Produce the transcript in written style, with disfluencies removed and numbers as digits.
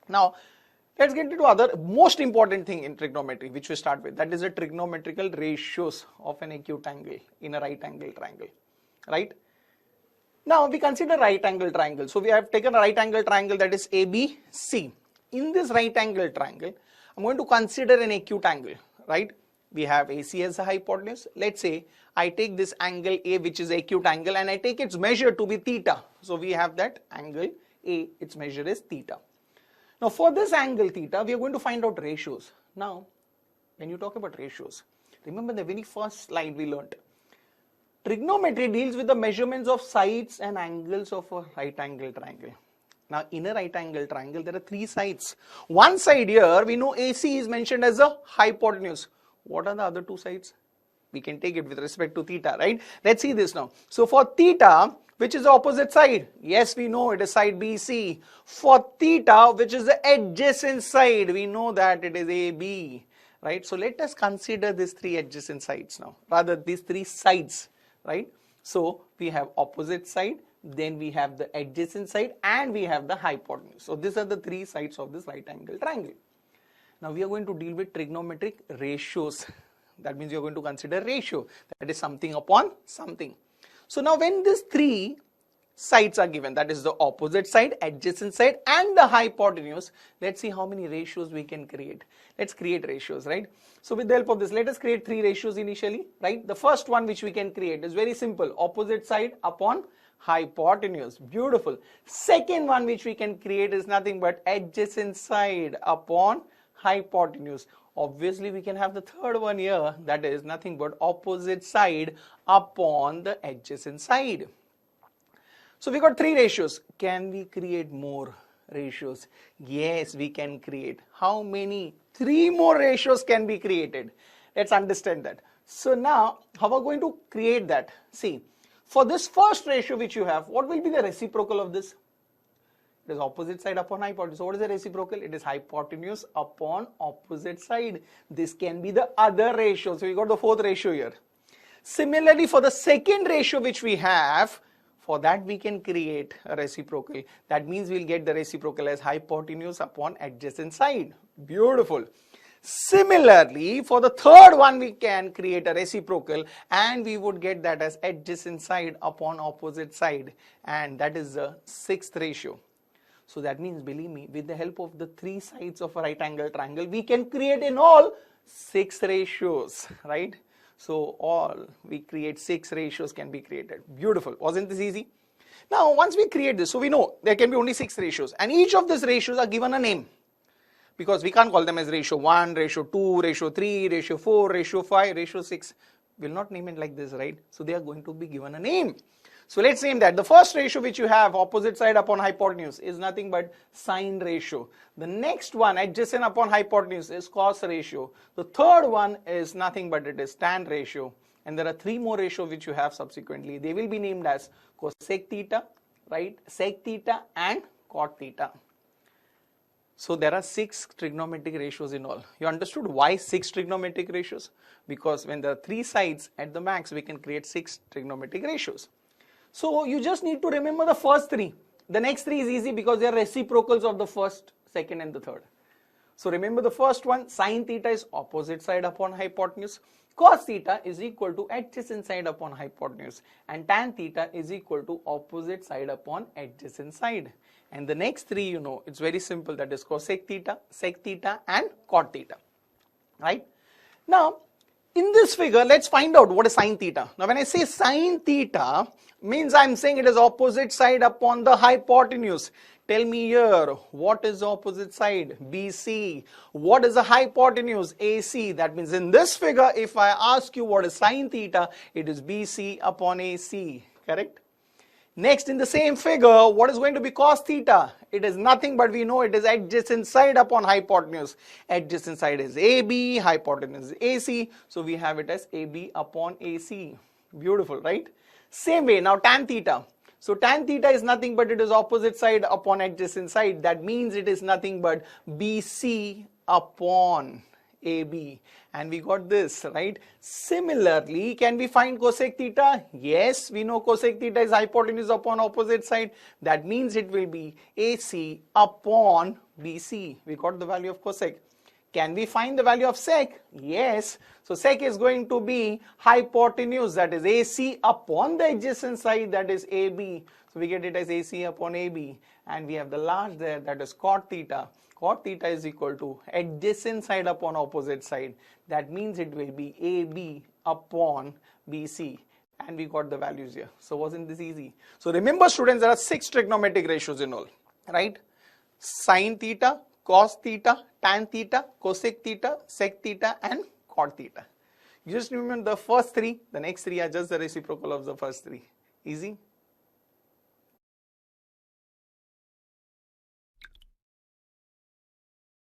Now, let's get into other most important thing in trigonometry, which we start with. That is the trigonometrical ratios of an acute angle in a right angle triangle, right? Now, we consider right angle triangle. So, we have taken a right angle triangle that is ABC. In this right angle triangle, I'm going to consider an acute angle, right? We have AC as a hypotenuse. Let's say I take this angle A, which is acute angle, and I take its measure to be theta. So, we have that angle A, its measure is theta. Now, for this angle theta, we are going to find out ratios. Now, when you talk about ratios, remember the very first slide we learnt. Trigonometry deals with the measurements of sides and angles of a right angle triangle. Now, in a right angle triangle, there are three sides. One side here, we know AC is mentioned as a hypotenuse. What are the other two sides? We can take it with respect to theta, right? Let's see this now. So, for theta, which is the opposite side? Yes, we know it is side BC. For theta, which is the adjacent side, we know that it is AB, right? So, let us consider these three adjacent sides now, rather these three sides, right? So, we have opposite side, then we have the adjacent side, and we have the hypotenuse. So, these are the three sides of this right angle triangle. Now, we are going to deal with trigonometric ratios. That means you are going to consider ratio, that is something upon something. So, now when these three sides are given, that is the opposite side, adjacent side, and the hypotenuse, let's see how many ratios we can create. Let's create ratios, right? So, with the help of this, let us create three ratios initially, right? The first one which we can create is very simple, opposite side upon hypotenuse. Beautiful. Second one which we can create is nothing but adjacent side upon hypotenuse. Obviously, we can have the third one here, that is nothing but opposite side upon the adjacent side. So, we got three ratios. Can we create more ratios? Yes, we can create. How many? Three more ratios can be created. Let's understand that. So, now how are we going to create that? See, for this first ratio which you have, what will be the reciprocal of this? It is opposite side upon hypotenuse. So, what is the reciprocal? It is hypotenuse upon opposite side. This can be the other ratio. So, we got the fourth ratio here. Similarly, for the second ratio which we have, for that we can create a reciprocal. That means we'll get the reciprocal as hypotenuse upon adjacent side. Beautiful. Similarly, for the third one we can create a reciprocal, and we would get that as adjacent side upon opposite side, and that is the sixth ratio. So, that means, believe me, with the help of the three sides of a right angle triangle, we can create in all 6 ratios, right? So, we create 6 ratios can be created. Beautiful. Wasn't this easy? Now, once we create this, so we know there can be only 6 ratios, and each of these ratios are given a name, because we can't call them as ratio 1, ratio 2, ratio 3, ratio 4, ratio 5, ratio 6. We'll not name it like this, right? So, they are going to be given a name. So, let's name that. The first ratio which you have, opposite side upon hypotenuse, is nothing but sine ratio. The next one, adjacent upon hypotenuse, is cos ratio. The third one is nothing but it is tan ratio. And there are 3 more ratios which you have subsequently. They will be named as cosec theta, right, sec theta, and cot theta. So, there are 6 trigonometric ratios in all. You understood why 6 trigonometric ratios? Because when there are 3 sides at the max, we can create 6 trigonometric ratios. So, you just need to remember the first 3. The next 3 is easy because they are reciprocals of the first, second, and the third. So, remember the first one, sine theta is opposite side upon hypotenuse. Cos theta is equal to adjacent side upon hypotenuse. And tan theta is equal to opposite side upon adjacent side. And the next 3, you know, it's very simple. That is cosec theta, sec theta, and cot theta. Right? Now, in this figure, let's find out what is sine theta. Now, when I say sine theta, means I'm saying it is opposite side upon the hypotenuse. Tell me here, what is the opposite side? BC. What is the hypotenuse? AC. That means in this figure, if I ask you what is sine theta, it is BC upon AC. Correct? Next, in the same figure, what is going to be cos theta? It is nothing but we know it is adjacent side upon hypotenuse. Adjacent side is AB, hypotenuse is AC. So, we have it as AB upon AC. Beautiful, right? Same way, now tan theta. So, tan theta is nothing but it is opposite side upon adjacent side. That means it is nothing but BC upon AB, and we got this, right? Similarly, can we find cosec theta? Yes, we know cosec theta is hypotenuse upon opposite side. That means it will be AC upon BC. We got the value of cosec. Can we find the value of sec? Yes. So sec is going to be hypotenuse, that is AC upon the adjacent side, that is AB. So we get it as AC upon AB, and we have the last there, that is cot theta. Cot theta is equal to adjacent side upon opposite side. That means it will be AB upon BC. And we got the values here. So wasn't this easy? So remember students, there are 6 trigonometric ratios in all, right? Sin theta, cos theta, tan theta, cosec theta, sec theta, and cot theta. You just remember the first 3, the next 3 are just the reciprocal of the first 3. Easy?